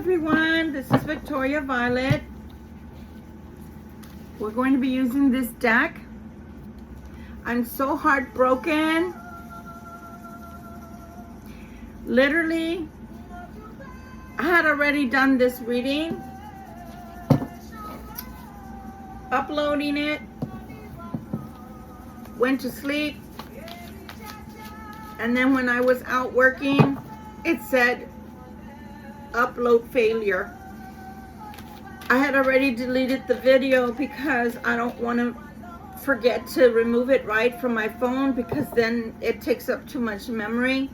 everyone, this is Victoria Violet. We're going to be using this deck. I'm so heartbroken. Literally, I had already done this reading, uploading it, went to sleep, and then when I was out working, it said upload failure. I had already deleted the video because I don't want to forget to remove it right from my phone, because then it takes up too much memory.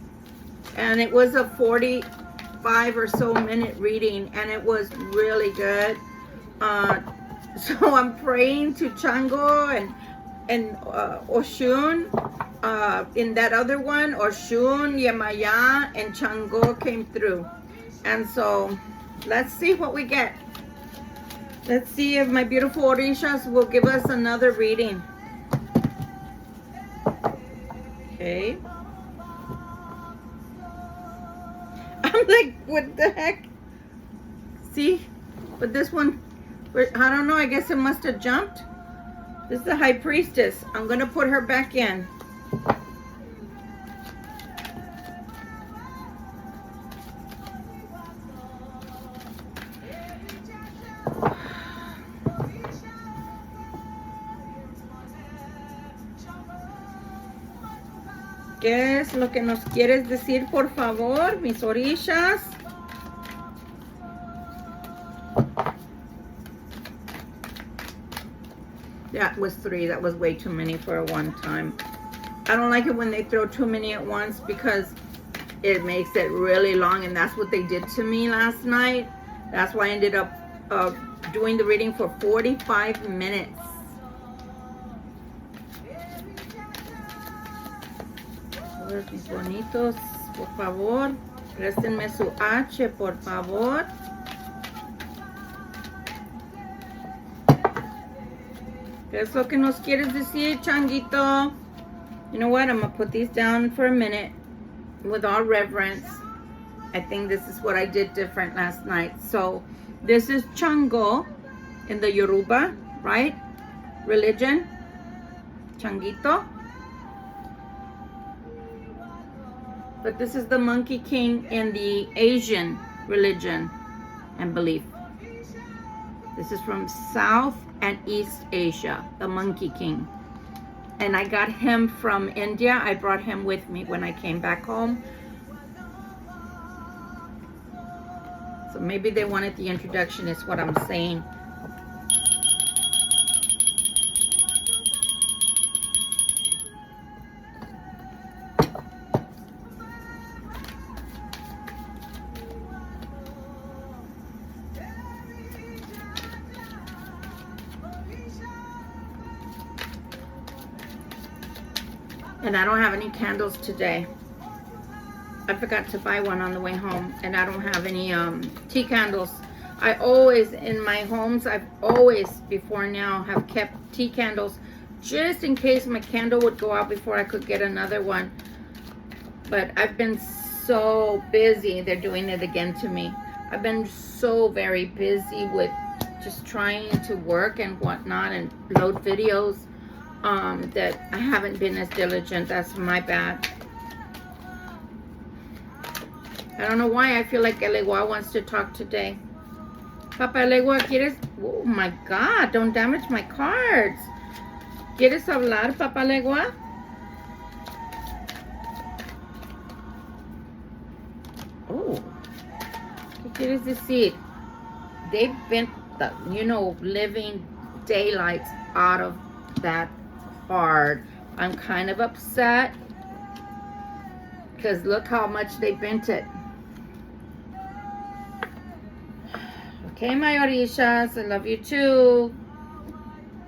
And it was a 45 or so minute reading, and it was really good. So I'm praying to Chango and Oshun. In that other one, Oshun, Yemaya, and Chango came through. And so let's see what we get. Let's see if my beautiful Orishas will give us another reading. Okay. I'm like, what the heck? See? But this one, I don't know, I guess it must have jumped. This is the High Priestess. I'm going to put her back in. ¿Qué es lo que nos quieres decir, por favor, mis orishas? That was 3. That was way too many for a one time. I don't like it when they throw too many at once, because it makes it really long, and that's what they did to me last night. That's why I ended up doing the reading for 45 minutes. Mis bonitos, por favor, préstenme su H, por favor. ¿Qué es lo que nos quieres decir, Changuito? You know what? I'm going to put these down for a minute with all reverence. I think this is what I did different last night. So, this is Chango in the Yoruba, right? Religion. Changuito. But this is the Monkey King in the Asian religion and belief. This is from South and East Asia, the Monkey King. And I got him from India. I brought him with me when I came back home. So maybe they wanted the introduction, is what I'm saying. And I don't have any candles today. I forgot to buy one on the way home. And I don't have any tea candles. I always, in my homes, I've always, before now, have kept tea candles just in case my candle would go out before I could get another one. But I've been so busy. They're doing it again to me. I've been so very busy with just trying to work and whatnot and load videos. That I haven't been as diligent. That's my bad. I don't know why I feel like Elegua wants to talk today. Papa Elegua, ¿quieres? Oh my God, don't damage my cards. ¿Quieres hablar, Papa Elegua? Oh, ¿qué quieres decir? They've been, living daylights out of that hard. I'm kind of upset because look how much they bent it. Okay, my orishas, I love you too.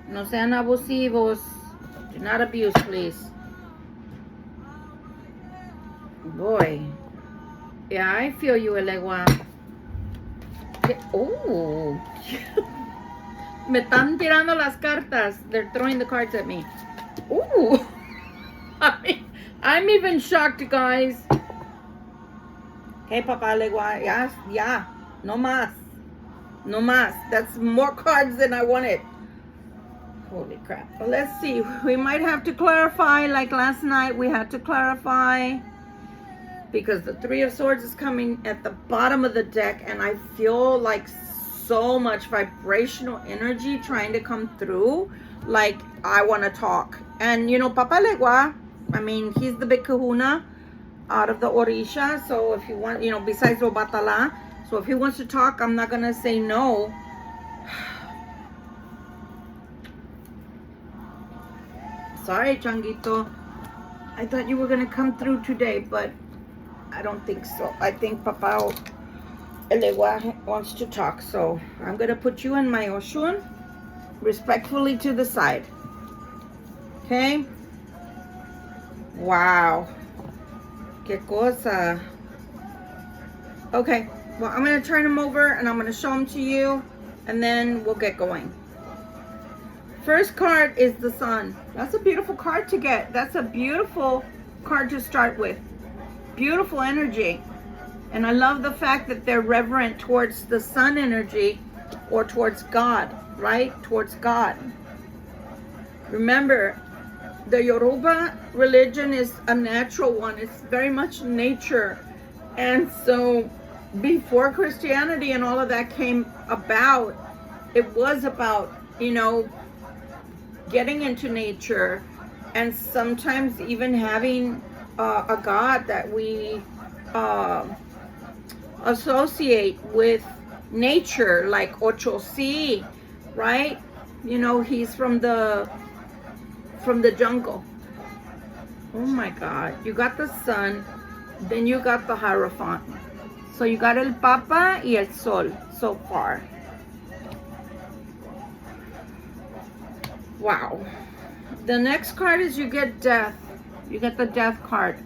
No sean abusivos. Do not abuse, please. Boy. Yeah, I feel you, Elegua. Oh. Me están tirando las cartas. They're throwing the cards at me. Ooh. I'm even shocked, guys. Hey, Papa Legua. Yeah. No más. No más. That's more cards than I wanted. Holy crap. Well, let's see. We might have to clarify, like last night we had to clarify, because the Three of Swords is coming at the bottom of the deck, and I feel like so much vibrational energy trying to come through. Like, I want to talk. And, you know, Papa Legua, I mean, he's the big kahuna out of the Orisha. So if you want, you know, besides Obatala, so if he wants to talk, I'm not going to say no. Sorry, Changuito. I thought you were going to come through today, but I don't think so. I think Papa Elegua wants to talk. So I'm going to put you in my Oshun respectfully to the side. Okay? Wow. Que cosa. Okay. Well, I'm going to turn them over and I'm going to show them to you. And then we'll get going. First card is the Sun. That's a beautiful card to get. That's a beautiful card to start with. Beautiful energy. And I love the fact that they're reverent towards the sun energy, or towards God, right? Towards God. Remember, the Yoruba religion is a natural one. It's very much nature. And so before Christianity and all of that came about, it was about, you know, getting into nature, and sometimes even having a God that we associate with nature, like Ochosi, right? You know, he's from the jungle. Oh my God. You got the Sun, then you got the Hierophant. So you got El Papa y El Sol so far. Wow. The next card is you get Death. You get the Death card.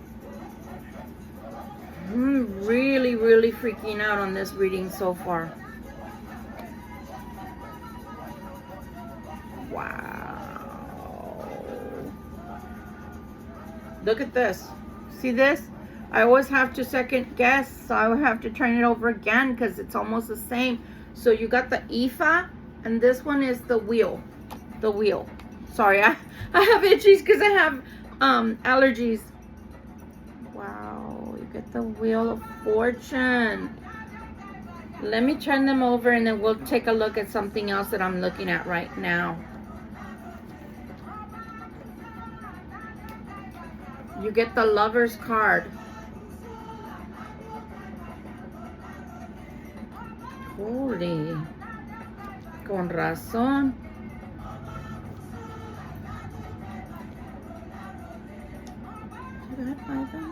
I'm really, really freaking out on this reading so far. Wow. Look at this. See this? I always have to second guess, so I would have to turn it over again because it's almost the same. So you got the Ifa, and this one is the Wheel. The Wheel. Sorry, I have itchies because I have allergies. Wow, you get the Wheel of Fortune. Let me turn them over and then we'll take a look at something else that I'm looking at right now. You get the Lover's card. Holy. Con razón. Did I buy that?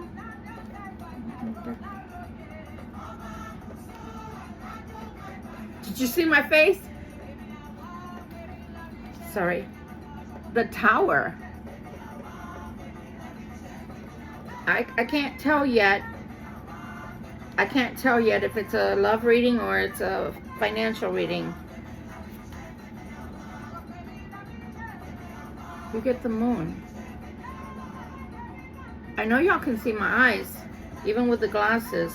Did you see my face? Sorry. The Tower. I can't tell yet. I can't tell yet if it's a love reading or it's a financial reading. You get the Moon. I know y'all can see my eyes, even with the glasses.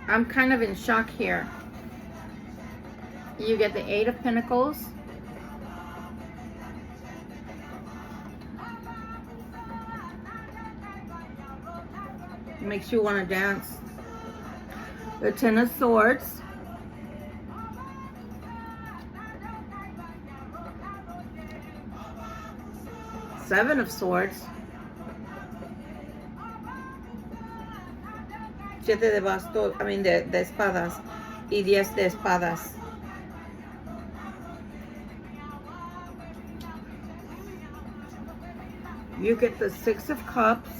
I'm kind of in shock here. You get the Eight of Pentacles. Makes you want to dance. The Ten of Swords. Seven of Swords. Siete de bastos, de espadas. Y 10 de espadas. You get the Six of Cups.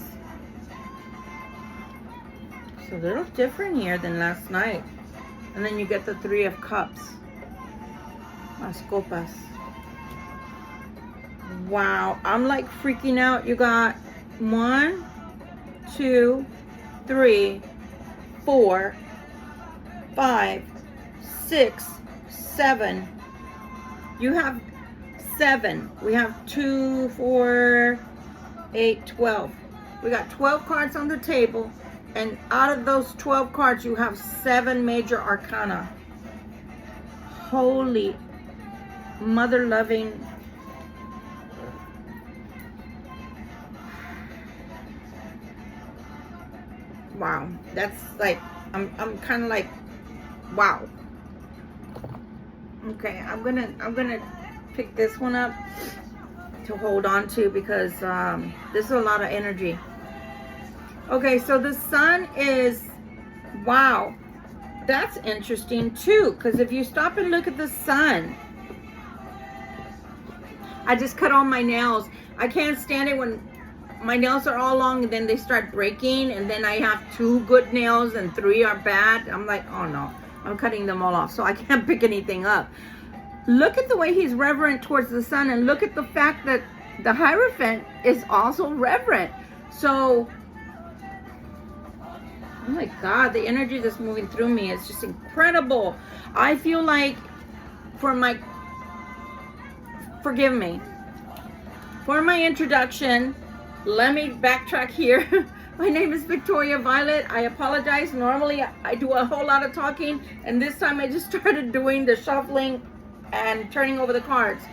It's a little different here than last night. And then you get the Three of Cups. Las copas. Wow, I'm like freaking out. You got 1, 2, 3, 4, 5, 6, 7. You have 7. We have 2, 4, 8, 12. We got 12 cards on the table, And out of those 12 cards, you have 7 major arcana. Holy mother-loving. Wow. That's like, I'm kind of like, wow. Okay, I'm gonna pick this one up to hold on to, because this is a lot of energy. Okay, so the sun is, wow, that's interesting too, because if you stop and look at the sun, I just cut all my nails. I can't stand it when my nails are all long and then they start breaking, and then I have 2 good nails and 3 are bad. I'm like, oh no, I'm cutting them all off, so I can't pick anything up. Look at the way he's reverent towards the sun, and look at the fact that the Hierophant is also reverent. So, oh my God, the energy that's moving through me is just incredible. I feel like forgive me, for my introduction, let me backtrack here. My name is Victoria Violet. I apologize. Normally I do a whole lot of talking, and this time I just started doing the shuffling and turning over the cards.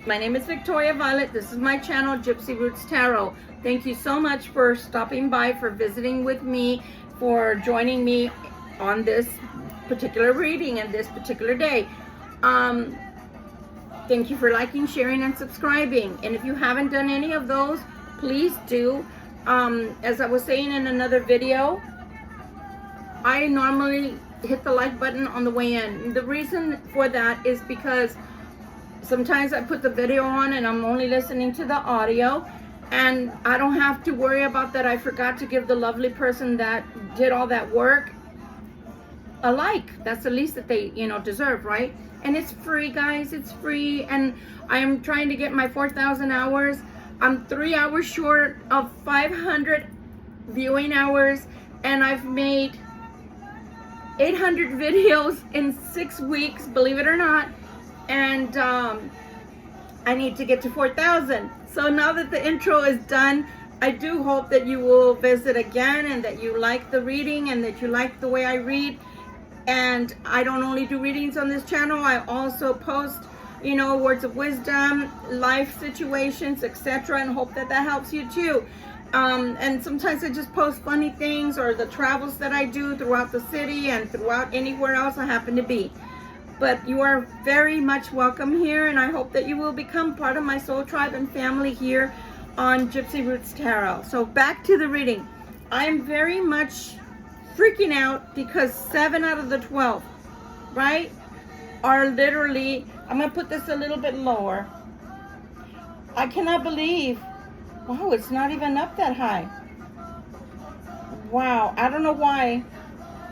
My name is Victoria Violet. This is my channel, Gypsy Roots Tarot. Thank you so much for stopping by, for visiting with me, for joining me on this particular reading and this particular day. Thank you for liking, sharing, and subscribing. And if you haven't done any of those, please do. As I was saying in another video, I normally hit the like button on the way in. The reason for that is because sometimes I put the video on and I'm only listening to the audio, and I don't have to worry about that I forgot to give the lovely person that did all that work a like. That's the least that they, deserve, right? And it's free, guys. It's free. And I'm trying to get my 4,000 hours. I'm 3 hours short of 500 viewing hours, and I've made 800 videos in 6 weeks, believe it or not. And I need to get to 4,000. So now that the intro is done, I do hope that you will visit again, and that you like the reading, and that you like the way I read. And I don't only do readings on this channel, I also post, words of wisdom, life situations, etc., and hope that helps you too. And sometimes I just post funny things, or the travels that I do throughout the city and throughout anywhere else I happen to be. But you are very much welcome here, and I hope that you will become part of my soul tribe and family here on Gypsy Roots Tarot. So back to the reading. I'm very much freaking out because 7 out of the 12, right, are literally, I'm going to put this a little bit lower. I cannot believe, wow, it's not even up that high. Wow, I don't know why.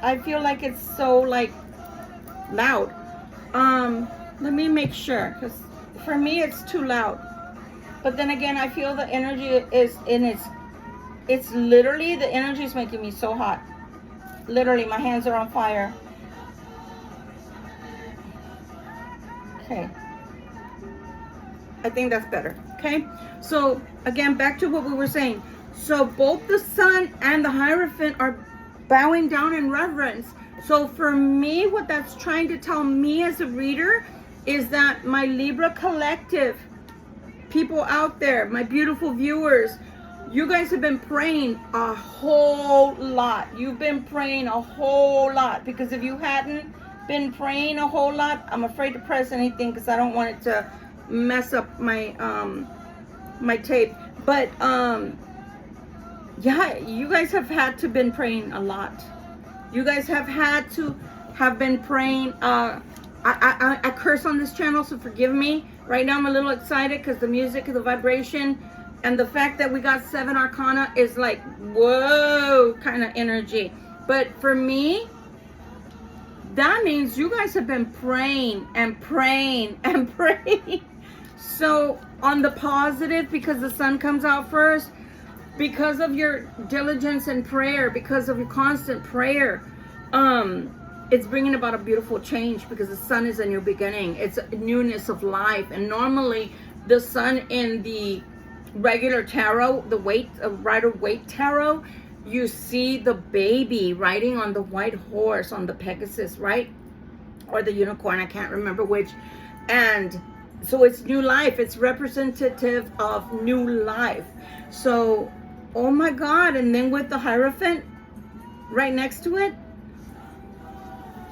I feel like it's so, loud. Let me make sure, because for me it's too loud. But then again, I feel the energy is in it's literally, the energy is making me so hot. Literally, my hands are on fire. Okay. I think that's better. Okay. So again, back to what we were saying. So both the sun and the Hierophant are bowing down in reverence. So for me, what that's trying to tell me as a reader is that my Libra Collective people out there, my beautiful viewers, you guys have been praying a whole lot. You've been praying a whole lot, because if you hadn't been praying a whole lot, I'm afraid to press anything because I don't want it to mess up my my tape. But yeah, you guys have had to been praying a lot. You guys have had to have been praying. I curse on this channel, so forgive me. Right now I'm a little excited because the music, the vibration, and the fact that we got 7 arcana is like, whoa, kind of energy. But for me, that means you guys have been praying and praying and praying. So on the positive, because the sun comes out first, because of your diligence and prayer, because of your constant prayer, it's bringing about a beautiful change, because the sun is a new beginning. It's a newness of life. And normally the sun in the regular tarot, the Rider-Waite tarot, you see the baby riding on the white horse, on the Pegasus, right? Or the unicorn, I can't remember which. And so it's new life. It's representative of new life. So, oh my God. And then with the Hierophant right next to it.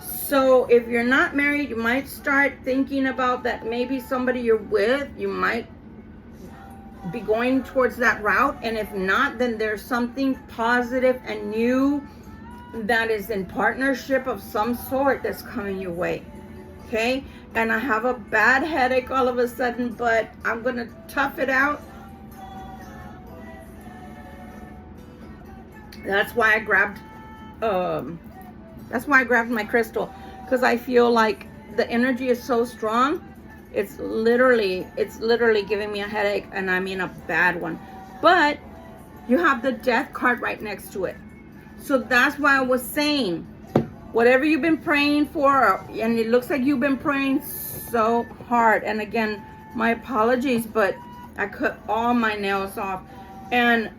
So if you're not married, you might start thinking about that maybe somebody you're with, you might be going towards that route. And if not, then there's something positive and new that is in partnership of some sort that's coming your way. Okay? And I have a bad headache all of a sudden, but I'm going to tough it out. That's why I grabbed my crystal, because I feel like the energy is so strong. It's literally giving me a headache, and I mean a bad one. But you have the Death card right next to it. So that's why I was saying, whatever you've been praying for, and it looks like you've been praying so hard. And again, my apologies, but I cut all my nails off. And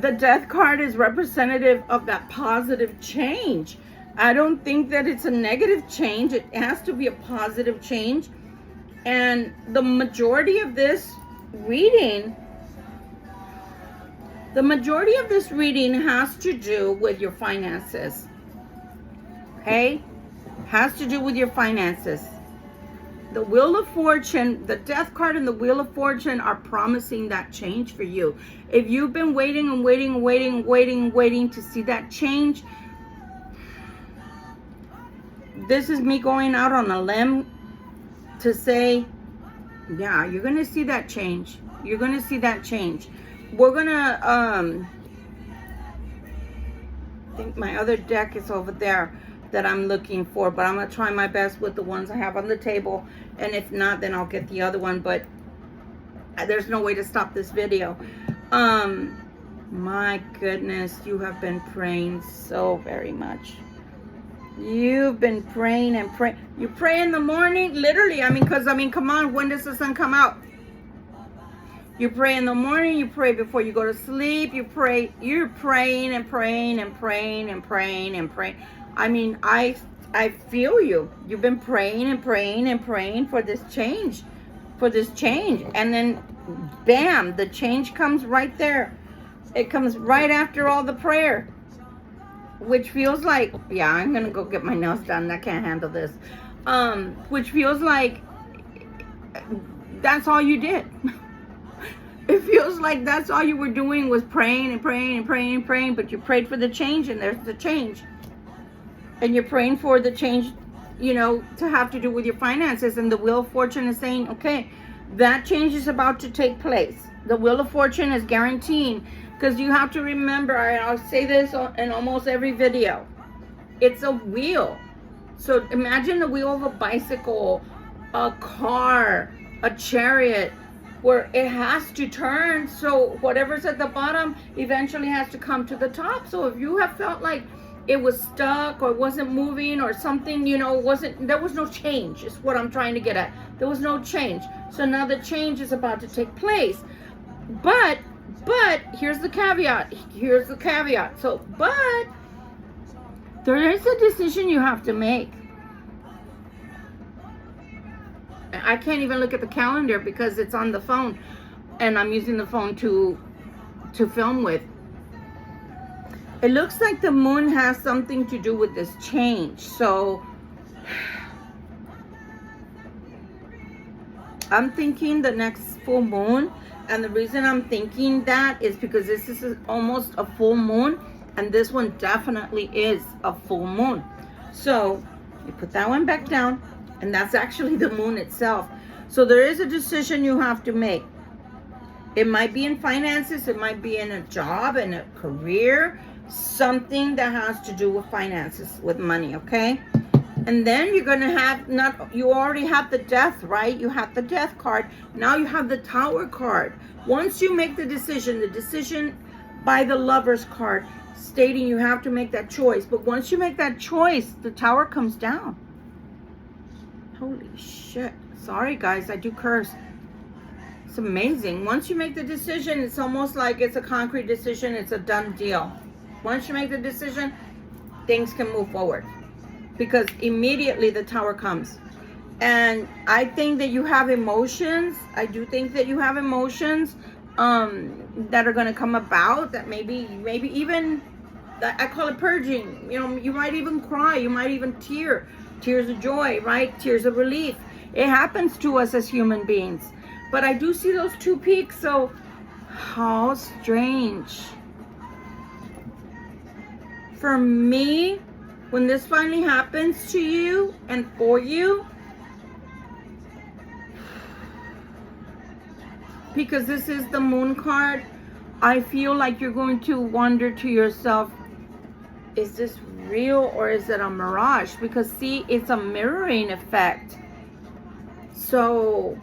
the Death card is representative of that positive change. I don't think that it's a negative change. It has to be a positive change. And the majority of this reading has to do with your finances. Okay? Has to do with your finances. The Wheel of Fortune, the Death card and the Wheel of Fortune are promising that change for you. If you've been waiting and waiting to see that change, this is me going out on a limb to say, yeah, you're going to see that change. You're going to see that change. We're going to, I think my other deck is over there that I'm looking for, but I'm going to try my best with the ones I have on the table. And if not, then I'll get the other one, but there's no way to stop this video. My goodness, you have been praying so very much. You've been praying and praying. You pray in the morning, literally. Come on, when does the sun come out? You pray in the morning, you pray before you go to sleep, you're praying and praying and praying and praying and praying. I feel you. You've been praying and praying and praying for this change. And then, bam, the change comes right there. It comes right after all the prayer. Which feels like, yeah, I'm going to go get my nails done. I can't handle this. Which feels like that's all you did. It feels like that's all you were doing was praying and praying and praying and praying. But you prayed for the change, and there's the change. And you're praying for the change, to have to do with your finances. And the Wheel of Fortune is saying, okay, that change is about to take place. The Wheel of Fortune is guaranteeing. Because you have to remember, I'll say this in almost every video. It's a wheel. So imagine the wheel of a bicycle, a car, a chariot, where it has to turn. So whatever's at the bottom eventually has to come to the top. So if you have felt like it was stuck or wasn't moving or something, there was no change, is what I'm trying to get at. There was no change. So now the change is about to take place. But here's the caveat. But there is a decision you have to make. I can't even look at the calendar because it's on the phone, and I'm using the phone to film with. It looks like the moon has something to do with this change. So I'm thinking the next full moon. And the reason I'm thinking that is because this is almost a full moon. And this one definitely is a full moon. So you put that one back down. And that's actually the moon itself. So there is a decision you have to make. It might be in finances. It might be in a job, in a career. Something that has to do with finances, with money, okay? And then you're going to have, you already have the Death, right? You have the Death card. Now you have the Tower card. Once you make the decision by the Lovers card, stating you have to make that choice. But once you make that choice, the Tower comes down. Holy shit. Sorry, guys, I do curse. It's amazing. Once you make the decision, it's almost like it's a concrete decision. It's a done deal. Once you make the decision, things can move forward because immediately the Tower comes. And I think that you have emotions. I do think that you have emotions that are going to come about, that maybe even, I call it purging. You know, you might even cry. You might even tears of joy, right? Tears of relief. It happens to us as human beings. But I do see those two peaks, so how strange. For me, when this finally happens to you and for you, because this is the Moon card, I feel like you're going to wonder to yourself, is this real or is it a mirage? Because see, it's a mirroring effect. So,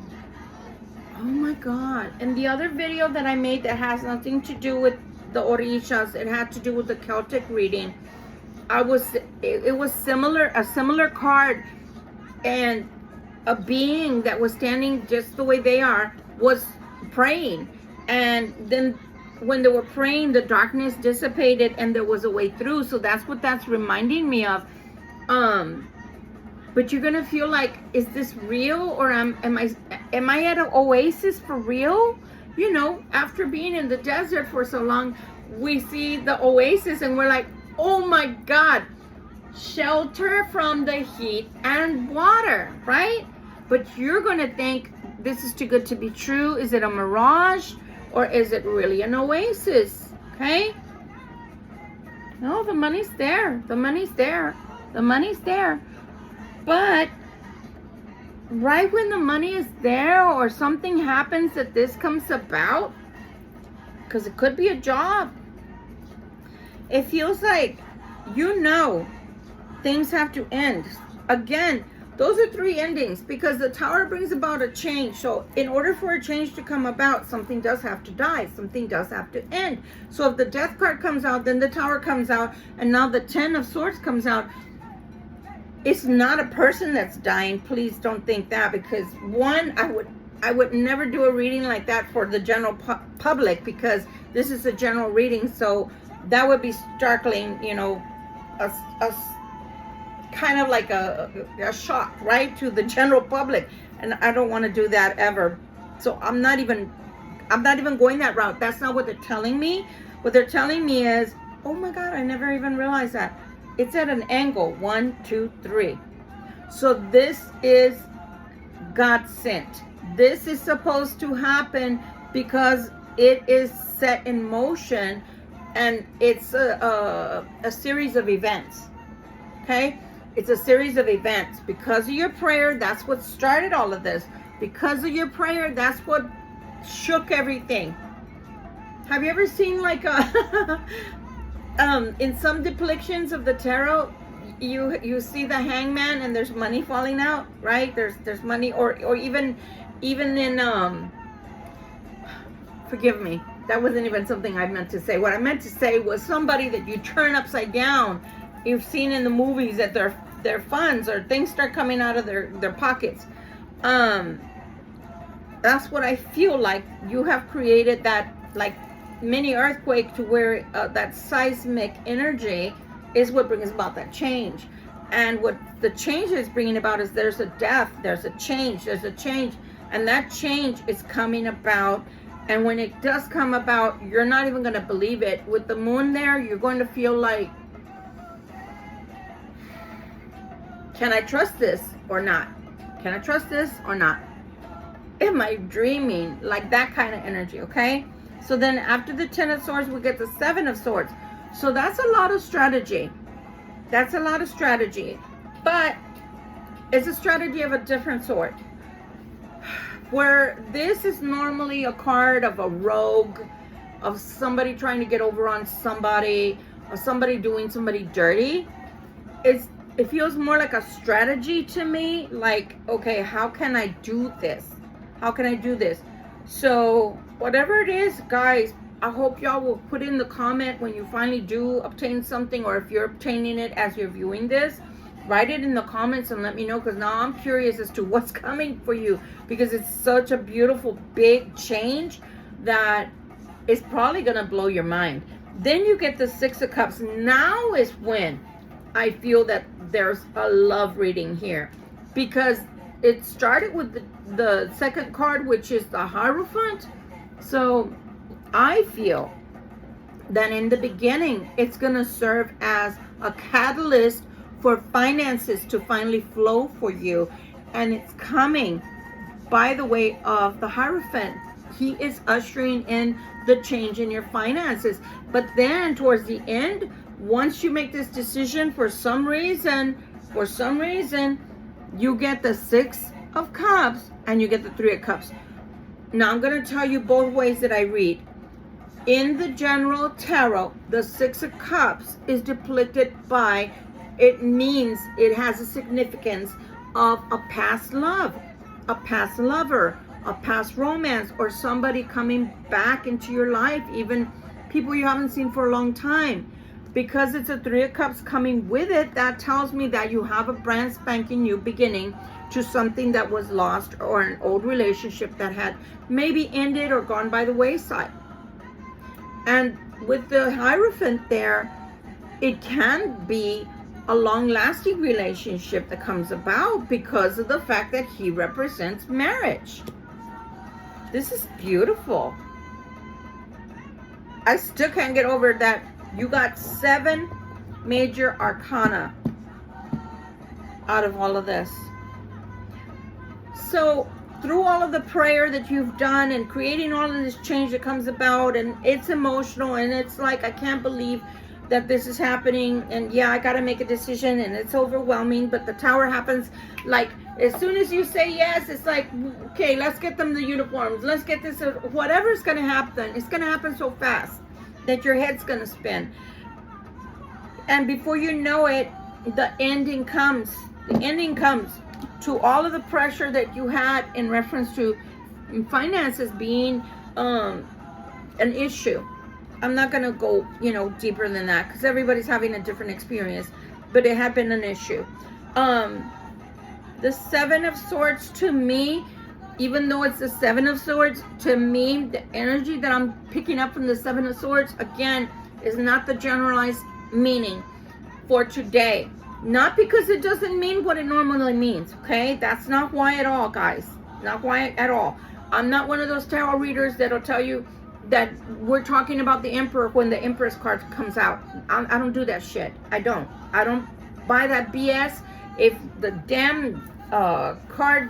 oh my God. And the other video that I made that has nothing to do with the Orishas, it had to do with the Celtic reading. It was a similar card, and a being that was standing just the way they are was praying. And then when they were praying, the darkness dissipated and there was a way through. So that's what that's reminding me of. But you're gonna feel like, is this real, or am I at an oasis for real? You know, after being in the desert for so long, we see the oasis and we're like, oh my God, shelter from the heat and water, right? But you're gonna think, this is too good to be true. Is it a mirage, or is it really an oasis? Okay? No, the money's there. The money's there. The money's there. But right when the money is there, or something happens that this comes about, because it could be a job, it feels like, you know, things have to end. Again, those are three endings, because the Tower brings about a change. So in order for a change to come about, something does have to die. Something does have to end. So if the Death card comes out, then the Tower comes out, and now the Ten of Swords comes out. It's not a person that's dying. Please don't think that, because one, I would never do a reading like that for the general public, because this is a general reading. So that would be startling, you know, a kind of like a shock, right, to the general public. And I don't want to do that ever. So I'm not even going that route. That's not what they're telling me. What they're telling me is, oh my God, I never even realized that. It's at an angle, 1, 2, 3. So this is God sent. This is supposed to happen because it is set in motion, and it's a series of events. Okay? It's a series of events. Because of your prayer, that's what started all of this. Because of your prayer, that's what shook everything. Have you ever seen like a in some depictions of the tarot, you see the hangman and there's money falling out, right? There's money, or even in forgive me, that wasn't even something I meant to say. What I meant to say was somebody that you turn upside down. You've seen in the movies that their funds or things start coming out of their pockets. That's what I feel like. You have created that like mini earthquake, to where that seismic energy is what brings about that change. And what the change is bringing about is there's a death, there's a change, and that change is coming about. And when it does come about, you're not even going to believe it. With the moon there, you're going to feel like, can I trust this or not? Can I trust this or not? Am I dreaming? Like that kind of energy, okay? So then after the Ten of Swords, we get the Seven of Swords. So that's a lot of strategy. That's a lot of strategy. But it's a strategy of a different sort. Where this is normally a card of a rogue, of somebody trying to get over on somebody, or somebody doing somebody dirty. It feels more like a strategy to me. Like, okay, how can I do this? How can I do this? So whatever it is, guys, I hope y'all will put in the comment when you finally do obtain something, or if you're obtaining it as you're viewing this, write it in the comments and let me know, because now I'm curious as to what's coming for you, because it's such a beautiful big change that is probably going to blow your mind. Then you get the Six of Cups. Now is when I feel that there's a love reading here, because it started with the second card, which is the Hierophant. So I feel that in the beginning, it's going to serve as a catalyst for finances to finally flow for you. And it's coming by the way of the Hierophant. He is ushering in the change in your finances. But then towards the end, once you make this decision, for some reason, you get the Six of Cups and you get the Three of Cups. Now I'm going to tell you both ways that I read. In the general tarot, the Six of Cups is depicted by, it means it has a significance of a past love, a past lover, a past romance, or somebody coming back into your life, even people you haven't seen for a long time. Because it's a Three of Cups coming with it, that tells me that you have a brand spanking new beginning to something that was lost, or an old relationship that had maybe ended or gone by the wayside. And with the Hierophant there, it can be a long-lasting relationship that comes about because of the fact that he represents marriage. This is beautiful. I still can't get over that you got 7 major arcana out of all of this. So through all of the prayer that you've done and creating all of this change that comes about, and it's emotional, and it's like, I can't believe that this is happening, and yeah, I gotta make a decision, and it's overwhelming. But the Tower happens like as soon as you say yes. It's like, okay, let's get them the uniforms, let's get this, whatever's gonna happen, it's gonna happen so fast that your head's gonna spin, and before you know it, the ending comes. The ending comes to all of the pressure that you had in reference to finances being an issue. I'm not going to go, deeper than that, because everybody's having a different experience, but it had been an issue. The Seven of Swords, to me, even though it's the Seven of Swords, to me, the energy that I'm picking up from the Seven of Swords, again, is not the generalized meaning for today. Not because it doesn't mean what it normally means, okay? That's not why at all, guys. Not why at all. I'm not one of those tarot readers that'll tell you that we're talking about the Emperor when the Empress card comes out. I don't do that shit. I don't buy that BS. If the damn card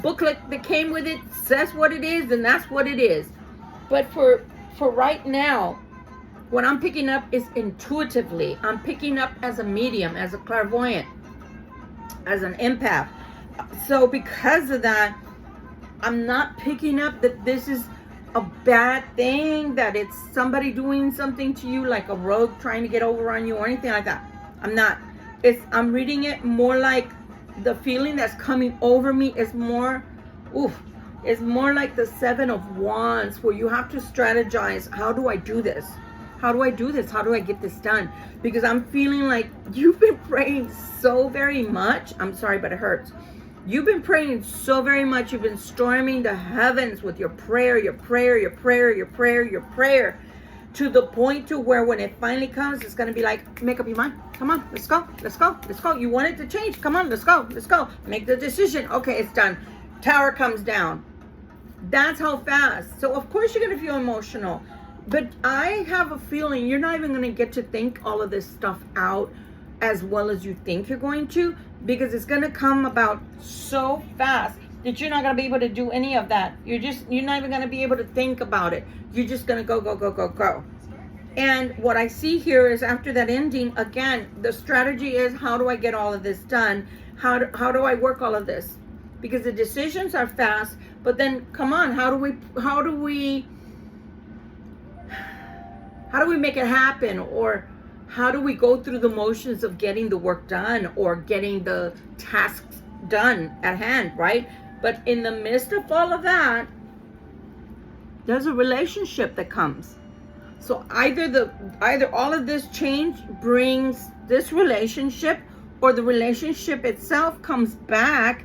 booklet that came with it says what it is, then that's what it is. But for right now, what I'm picking up is intuitively. I'm picking up as a medium, as a clairvoyant, as an empath. So because of that, I'm not picking up that this is a bad thing, that it's somebody doing something to you, like a rogue trying to get over on you or anything like that. I'm not. I'm reading it more like the feeling that's coming over me is more, it's more like the Seven of Wands, where you have to strategize. How do I do this? How do I do this? How do I get this done? Because I'm feeling like you've been praying so very much. I'm sorry, but it hurts. You've been praying so very much. You've been storming the heavens with your prayer, to the point to where when it finally comes, it's going to be like, make up your mind. Come on, let's go. You want it to change. Come on, let's go. Make the decision. Okay, it's done. Tower comes down. That's how fast. So of course you're going to feel emotional. But I have a feeling you're not even going to get to think all of this stuff out as well as you think you're going to, because it's going to come about so fast that you're not going to be able to do any of that. You're not even going to be able to think about it. You're just going to go. And what I see here is, after that ending, again, the strategy is, how do I get all of this done? How do I work all of this? Because the decisions are fast, but then come on, how do we make it happen? Or how do we go through the motions of getting the work done or getting the tasks done at hand, right? But in the midst of all of that, there's a relationship that comes. So either all of this change brings this relationship, or the relationship itself comes back,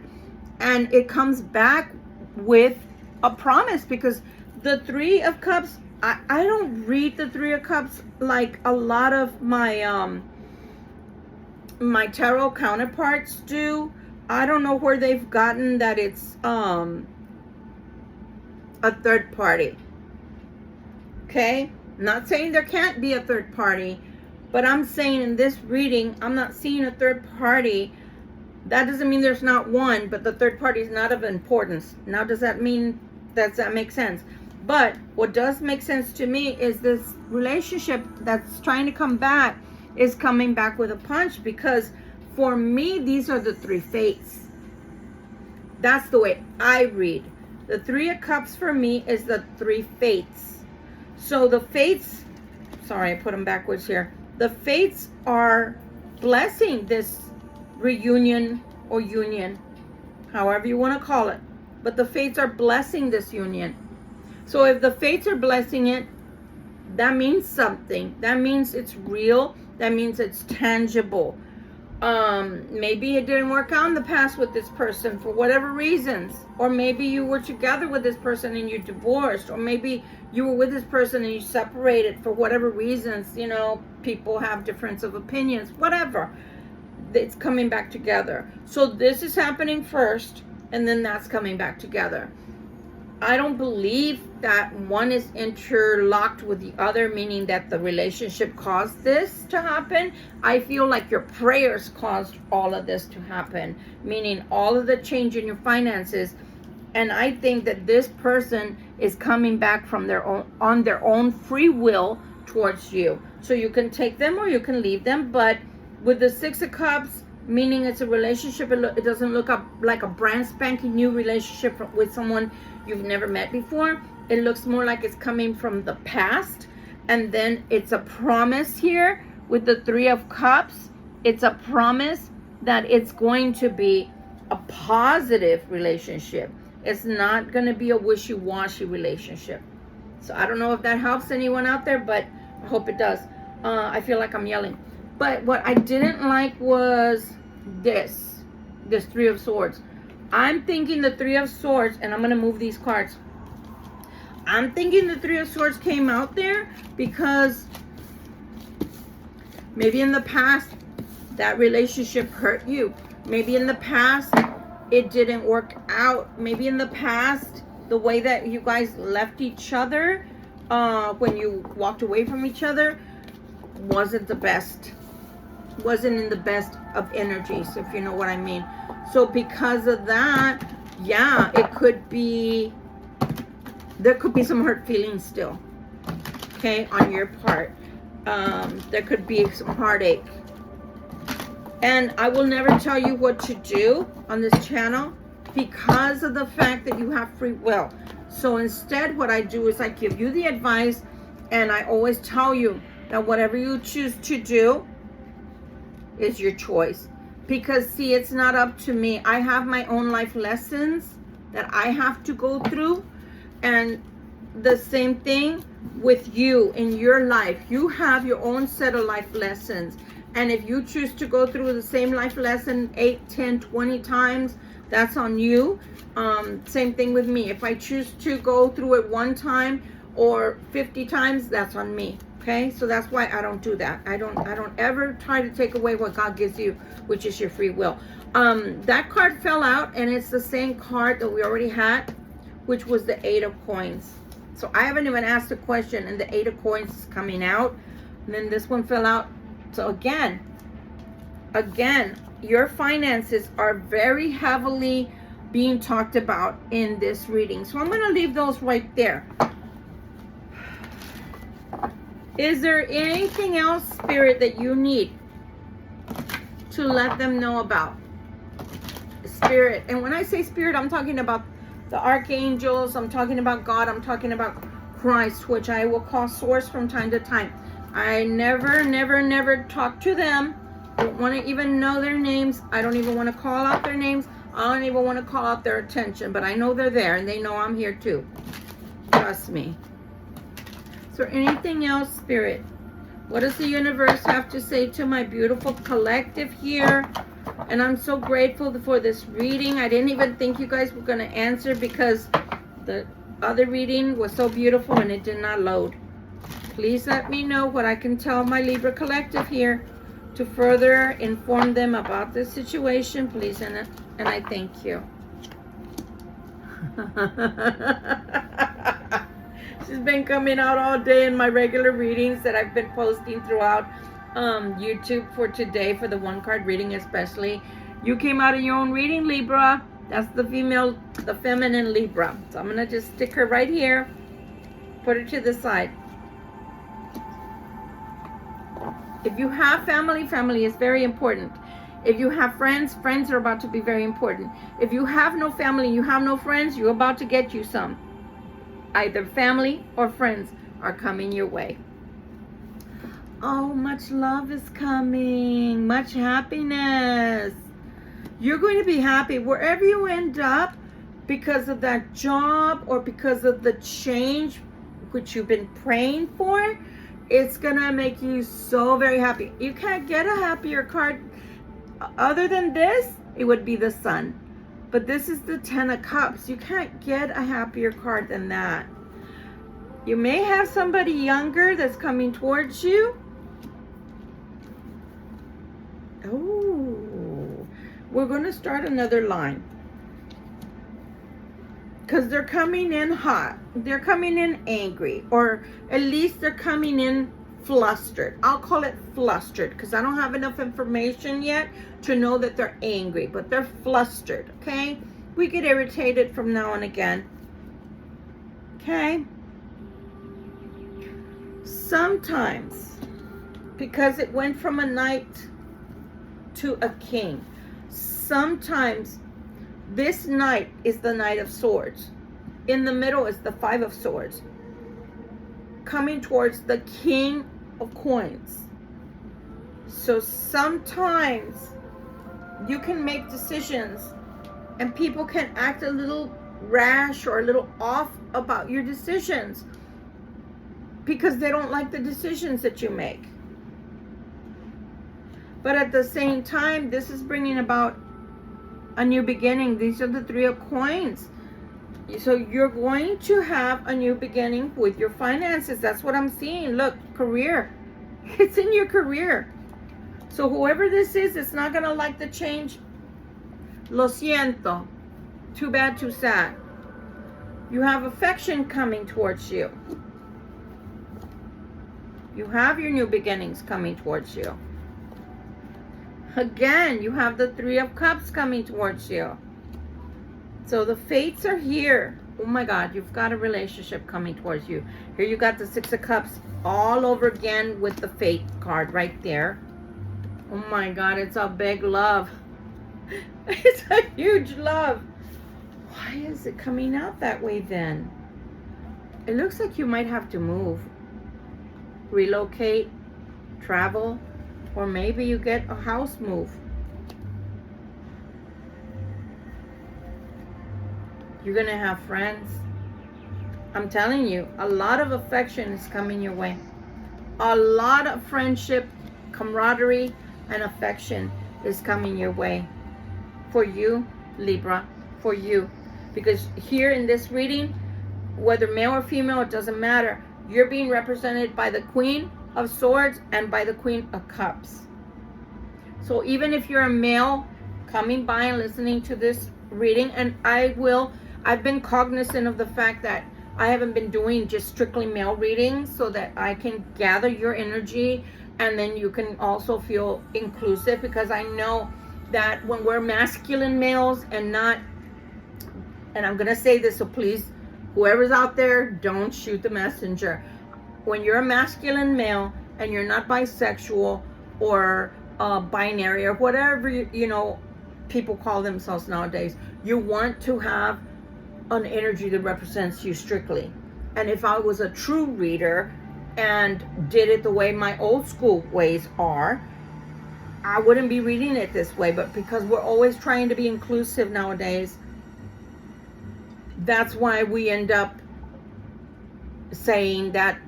and it comes back with a promise, because the Three of Cups, I don't read the Three of Cups like a lot of my my tarot counterparts do. I don't know where they've gotten that it's a third party. Okay? Not saying there can't be a third party, but I'm saying in this reading, I'm not seeing a third party. That doesn't mean there's not one, but the third party is not of importance. Now, does that mean, does that make sense? But what does make sense to me is this relationship that's trying to come back is coming back with a punch, because for me, these are the three fates. That's the way I read. The Three of Cups for me is the three fates. So the fates, sorry, I put them backwards here. The fates are blessing this reunion or union, however you want to call it. But the fates are blessing this union. So if the fates are blessing it, that means something. That means it's real. That means it's tangible. Maybe it didn't work out in the past with this person for whatever reasons. Or maybe you were together with this person and you divorced. Or maybe you were with this person and you separated for whatever reasons. You know, people have difference of opinions, whatever. It's coming back together. So this is happening first, and then that's coming back together. I don't believe that one is interlocked with the other, meaning that the relationship caused this to happen. I feel like your prayers caused all of this to happen, meaning all of the change in your finances. And I think that this person is coming back from their own, on their own free will towards you. So you can take them or you can leave them. But with the Six of Cups, meaning it's a relationship, it doesn't look up like a brand spanking new relationship with someone you've never met before. It looks more like it's coming from the past. And then it's a promise here with the Three of Cups. It's a promise that it's going to be a positive relationship. It's not going to be a wishy-washy relationship. So I don't know if that helps anyone out there, but I hope it does. I feel like I'm yelling. But what I didn't like was this Three of Swords. I'm thinking the Three of Swords, and I'm going to move these cards. I'm thinking the Three of Swords came out there because maybe in the past that relationship hurt you. Maybe in the past it didn't work out. Maybe in the past the way that you guys left each other when you walked away from each other wasn't the best. Wasn't in the best of energies, if you know what I mean. So because of that, yeah, it could be, there could be some hurt feelings still, okay, on your part. There could be some heartache. And I will never tell you what to do on this channel because of the fact that you have free will. So instead, what I do is I give you the advice, and I always tell you that whatever you choose to do is your choice. Because see, it's not up to me. I have my own life lessons that I have to go through, and the same thing with you in your life. You have your own set of life lessons, and if you choose to go through the same life lesson 8, 10, 20 times, that's on you. Same thing with me. If I choose to go through it one time or 50 times, that's on me. Okay, so that's why I don't do that. I don't ever try to take away what God gives you, which is your free will. That card fell out, and it's the same card that we already had, which was the Eight of Coins. So I haven't even asked a question, and the Eight of Coins is coming out. And then this one fell out. So again, your finances are very heavily being talked about in this reading. So I'm going to leave those right there. Is there anything else, Spirit, that you need to let them know about? Spirit. And when I say Spirit, I'm talking about the archangels. I'm talking about God. I'm talking about Christ, which I will call Source from time to time. I never talk to them. I don't want to even know their names. I don't even want to call out their names. I don't even want to call out their attention. But I know they're there, and they know I'm here too. Trust me. Is there anything else, Spirit? What does the universe have to say to my beautiful collective here? And I'm so grateful for this reading. I didn't even think you guys were going to answer because the other reading was so beautiful and it did not load. Please let me know what I can tell my Libra Collective here to further inform them about this situation, please. And I thank you. She's been coming out all day in my regular readings that I've been posting throughout YouTube for today, for the one card reading especially. You came out in your own reading, Libra. That's the female, the feminine Libra. So I'm gonna just stick her right here, put her to the side. If you have family, family is very important. If you have friends, friends are about to be very important. If you have no family, you have no friends, you're about to get you some. Either family or friends are coming your way. Oh, much love is coming. Much happiness. You're going to be happy wherever you end up because of that job or because of the change which you've been praying for. It's going to make you so very happy. You can't get a happier card other than this. It would be the Sun. But this is the 10 of Cups. You can't get a happier card than that. You may have somebody younger that's coming towards you. Oh, we're going to start another line. Because they're coming in hot. They're coming in angry. Or at least they're coming in flustered. I'll call it flustered because I don't have enough information yet to know that they're angry. But they're flustered, okay? We get irritated from now and again. Okay? Sometimes, because it went from a knight to a king, sometimes this knight is the Knight of Swords. In the middle is the 5 of Swords. Coming towards the King of Coins. So sometimes you can make decisions and people can act a little rash or a little off about your decisions because they don't like the decisions that you make. But at the same time, this is bringing about a new beginning. These are the 3 of Coins. So you're going to have a new beginning with your finances. That's what I'm seeing. Look, career. It's in your career. So whoever this is, it's not going to like the change. Lo siento. Too bad, too sad. You have affection coming towards you. You have your new beginnings coming towards you. Again, you have the 3 of Cups coming towards you. So the fates are here. Oh my God, you've got a relationship coming towards you. Here you got the 6 of Cups all over again with the fate card right there. Oh my God, it's a big love. It's a huge love. Why is it coming out that way then? It looks like you might have to move, relocate, travel, or maybe you get a house move. You're going to have friends. I'm telling you, a lot of affection is coming your way. A lot of friendship, camaraderie, and affection is coming your way. For you, Libra, for you. Because here in this reading, whether male or female, it doesn't matter. You're being represented by the Queen of Swords and by the Queen of Cups. So even if you're a male coming by and listening to this reading, and I've been cognizant of the fact that I haven't been doing just strictly male readings so that I can gather your energy and then you can also feel inclusive, because I know that when we're masculine males and not, and I'm going to say this, so please, whoever's out there, don't shoot the messenger. When you're a masculine male and you're not bisexual or binary or whatever, you know, people call themselves nowadays, you want to have an energy that represents you strictly. And if I was a true reader and did it the way my old school ways are, I wouldn't be reading it this way. But because we're always trying to be inclusive nowadays, that's why we end up saying that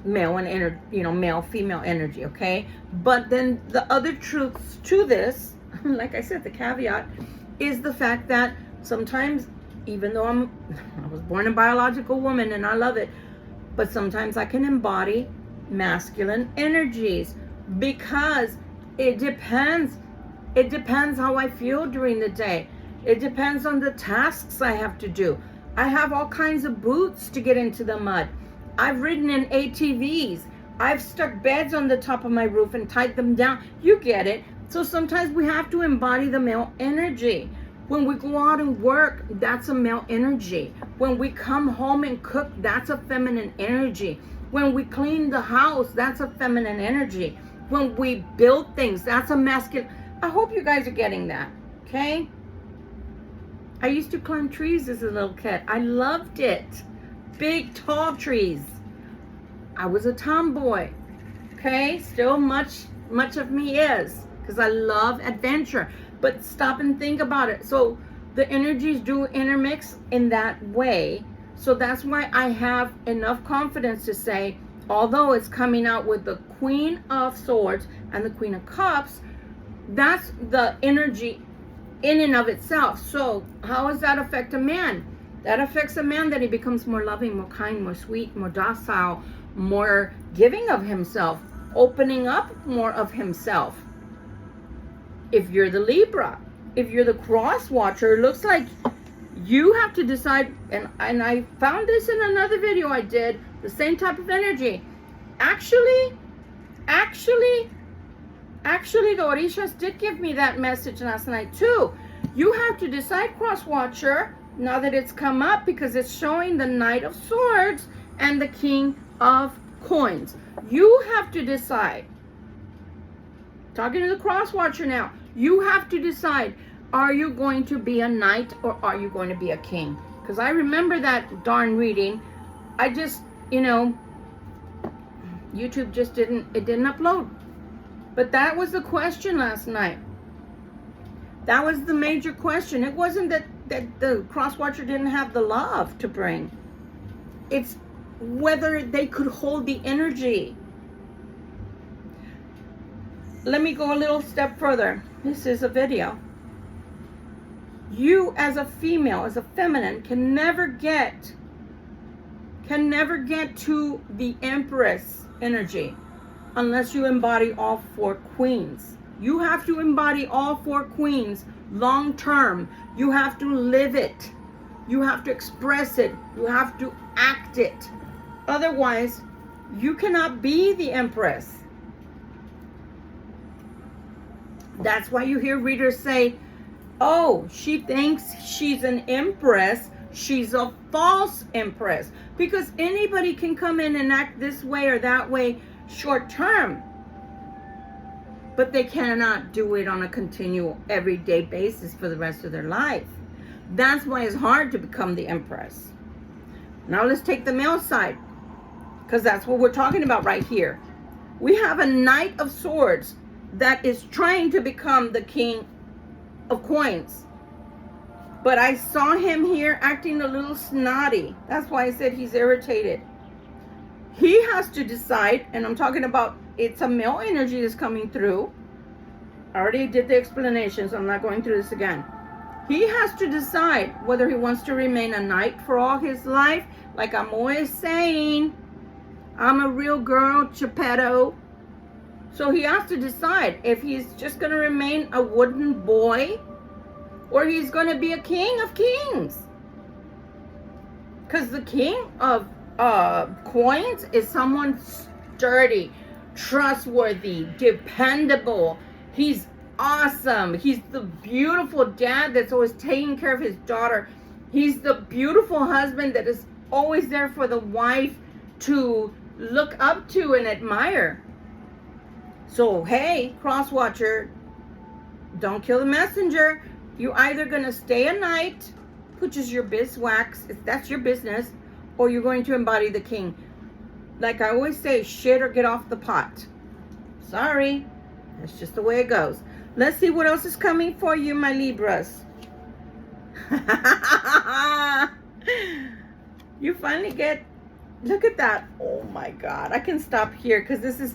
male and male female energy, okay? But then the other truths to this like I said, the caveat is the fact that sometimes, even though I was born a biological woman and I love it, but sometimes I can embody masculine energies because it depends. It depends how I feel during the day. It depends on the tasks I have to do. I have all kinds of boots to get into the mud. I've ridden in ATVs. I've stuck beds on the top of my roof and tied them down. You get it. So sometimes we have to embody the male energy. When we go out and work, that's a male energy. When we come home and cook, that's a feminine energy. When we clean the house, that's a feminine energy. When we build things, that's a masculine. I hope you guys are getting that, okay? I used to climb trees as a little kid. I loved it. Big, tall trees. I was a tomboy, okay? Still much of me is, because I love adventure. But stop and think about it. So the energies do intermix in that way. So that's why I have enough confidence to say, although it's coming out with the Queen of Swords and the Queen of Cups, that's the energy in and of itself. So how does that affect a man? That affects a man that he becomes more loving, more kind, more sweet, more docile, more giving of himself, opening up more of himself. If you're the Libra, if you're the cross watcher, it looks like you have to decide, and I found this in another video I did, the same type of energy. Actually, the Orishas did give me that message last night too. You have to decide, cross watcher, now that it's come up, because it's showing the Knight of Swords and the King of Coins. You have to decide. Talking to the cross watcher now. You have to decide, are you going to be a knight or are you going to be a king? Because I remember that darn reading. I just, YouTube just didn't upload. But that was the question last night. That was the major question. It wasn't that the cross watcher didn't have the love to bring. It's whether they could hold the energy. Let me go a little step further. This is a video. You as a female, as a feminine, can never get to the Empress energy unless you embody all four queens. You have to embody all four queens long term. You have to live it. You have to express it. You have to act it. Otherwise, you cannot be the Empress. That's why you hear readers say, oh, she thinks she's an empress. She's a false empress. Because anybody can come in and act this way or that way short term. But they cannot do it on a continual, everyday basis for the rest of their life. That's why it's hard to become the empress. Now let's take the male side, because that's what we're talking about right here. We have a Knight of Swords that is trying to become the King of Coins. But I saw him here acting a little snotty. That's why I said he's irritated. He has to decide, and I'm talking about, it's a male energy that's coming through. I already did the explanation, so I'm not going through this again. He has to decide whether he wants to remain a knight for all his life. Like I'm always saying, I'm a real girl, Geppetto. So he has to decide if he's just going to remain a wooden boy or he's going to be a king of kings. Because the king of coins is someone sturdy, trustworthy, dependable. He's awesome. He's the beautiful dad that's always taking care of his daughter. He's the beautiful husband that is always there for the wife to look up to and admire. So, hey, cross watcher, don't kill the messenger. You're either going to stay a knight, which is your beeswax, if that's your business, or you're going to embody the king. Like I always say, shit or get off the pot. Sorry, that's just the way it goes. Let's see what else is coming for you, my Libras. You finally get, look at that. Oh my God, I can stop here because this is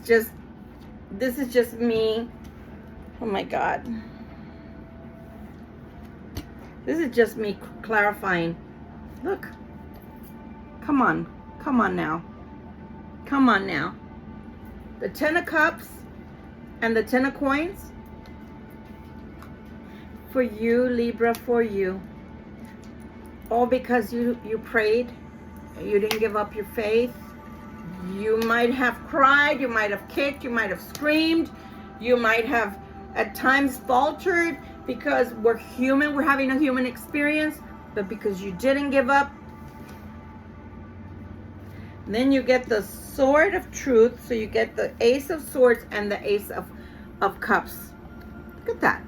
just me. Oh my God. This is just me clarifying. Look. Come on. Come on now. Come on now. The 10 of Cups and the 10 of Coins. For you, Libra, for you. All because you prayed. You didn't give up your faith. You might have cried. You might have kicked. You might have screamed. You might have at times faltered because we're human. We're having a human experience. But because you didn't give up. And then you get the Sword of Truth. So you get the Ace of Swords and the Ace of Cups. Look at that.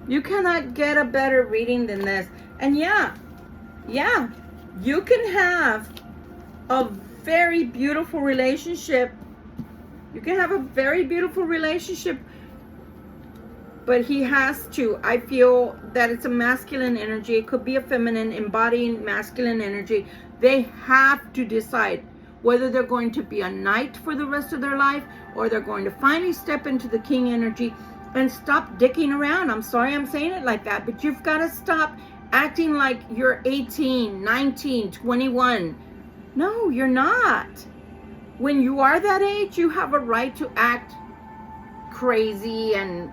You cannot get a better reading than this. And yeah, you can have a very beautiful relationship. You can have a very beautiful relationship, but he has to. I feel that it's a masculine energy. It could be a feminine embodying masculine energy. They have to decide whether they're going to be a knight for the rest of their life or they're going to finally step into the king energy and stop dicking around. I'm sorry I'm saying it like that, but you've got to stop acting like you're 18, 19, 21. No, you're not. When you are that age, you have a right to act crazy and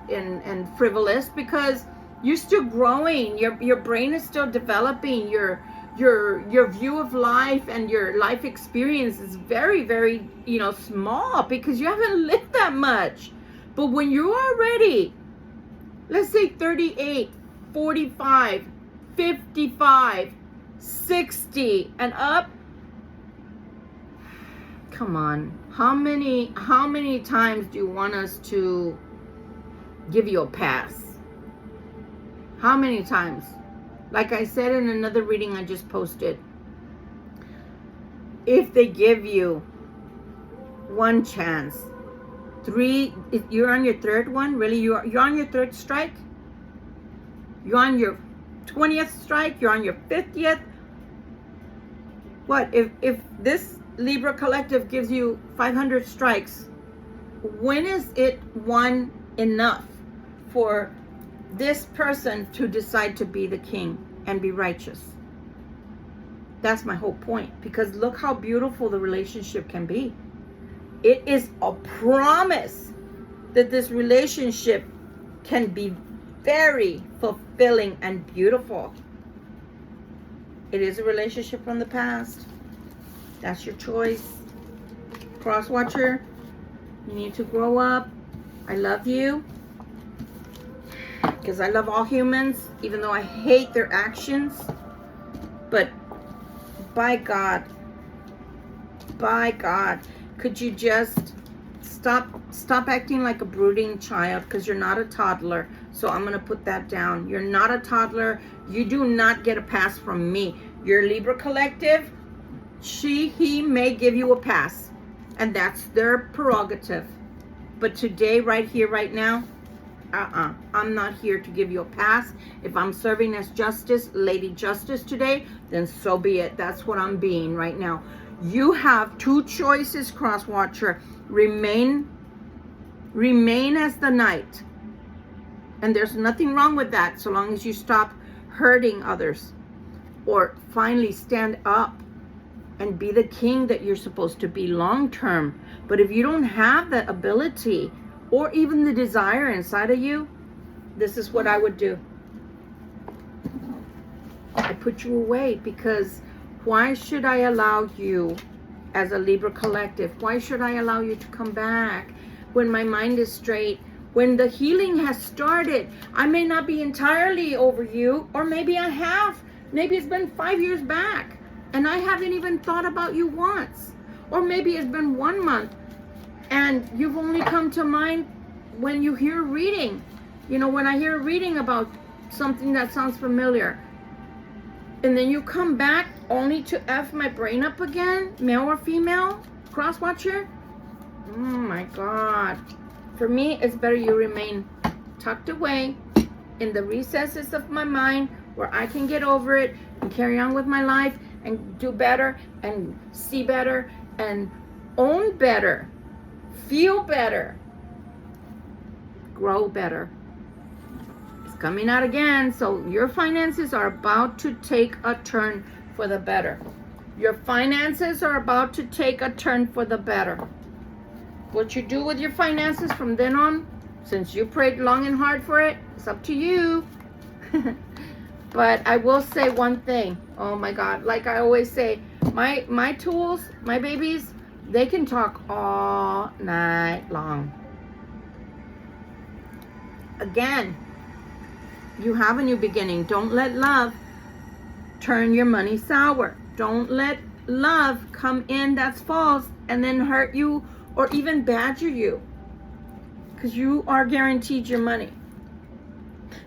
frivolous because you're still growing. Your brain is still developing. Your view of life and your life experience is very, very, small because you haven't lived that much. But when you are ready, let's say 38, 45, 55, 60 and up, come on. How many times do you want us to give you a pass? How many times? Like I said in another reading I just posted, if they give you one chance, 3, you're on your third one? Really? You're on your third strike? You're on your 20th strike? You're on your 50th? What? If this Libra Collective gives you 500 strikes, when is it one enough for this person to decide to be the king and be righteous? That's my whole point. Because look how beautiful the relationship can be. It is a promise that this relationship can be very fulfilling and beautiful. It is a relationship from the past. That's your choice. Cross watcher, you need to grow up. I love you. Because I love all humans, even though I hate their actions. But by God, could you just stop acting like a brooding child? Because you're not a toddler. So I'm going to put that down. You're not a toddler. You do not get a pass from me. Your Libra Collective, he may give you a pass. And that's their prerogative. But today, right here, right now, I'm not here to give you a pass. If I'm serving as justice, Lady Justice today, then so be it. That's what I'm being right now. You have two choices, Cross Watcher. Remain as the knight. And there's nothing wrong with that so long as you stop hurting others. Or finally stand up and be the king that you're supposed to be long term. But if you don't have the ability or even the desire inside of you, this is what I would do. I put you away, because why should I allow you as a Libra Collective? Why should I allow you to come back when my mind is straight? When the healing has started, I may not be entirely over you, or maybe I have. Maybe it's been 5 years back and I haven't even thought about you once. Or maybe it's been 1 month and you've only come to mind when you hear a reading. When I hear a reading about something that sounds familiar. And then you come back only to F my brain up again, male or female, Cross Watcher. Oh my God. For me, it's better you remain tucked away in the recesses of my mind where I can get over it and carry on with my life and do better and see better and own better, feel better, grow better. It's coming out again. So your finances are about to take a turn for the better. Your finances are about to take a turn for the better. What you do with your finances from then on, since you prayed long and hard for it, it's up to you. But I will say one thing. Oh my God. Like I always say, my tools, my babies, they can talk all night long. Again, you have a new beginning. Don't let love turn your money sour. Don't let love come in that's false and then hurt you or even badger you. Because you are guaranteed your money.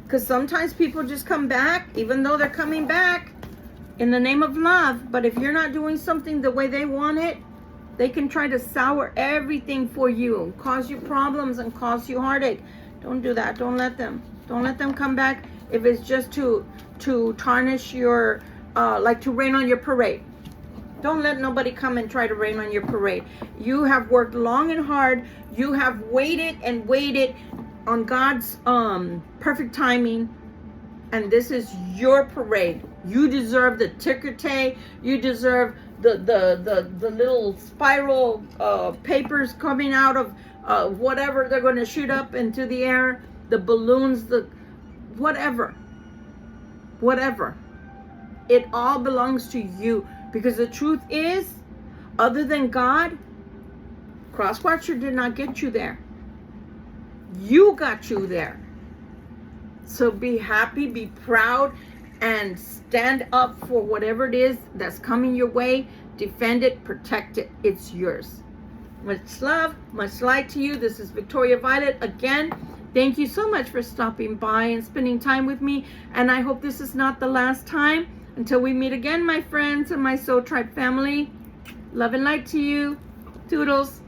Because sometimes people just come back, even though they're coming back in the name of love. But if you're not doing something the way they want it, they can try to sour everything for you, cause you problems and cause you heartache. Don't do that. Don't let them. Don't let them come back if it's just to tarnish your, like to rain on your parade. Don't let nobody come and try to rain on your parade. You have worked long and hard. You have waited and waited on God's perfect timing, and this is your parade. You deserve the ticker tape. You deserve the little spiral papers coming out of whatever they're going to shoot up into the air, the balloons, the whatever. It all belongs to you, because the truth is, other than God, Crosswatcher did not get you there. You got you there. So be happy, be proud, and stand up for whatever it is that's coming your way. Defend it, protect it. It's yours. Much love, much light to you. This is Victoria Violet again. Thank you so much for stopping by and spending time with me. And I hope this is not the last time. Until we meet again, my friends and my Soul Tribe family. Love and light to you. Toodles.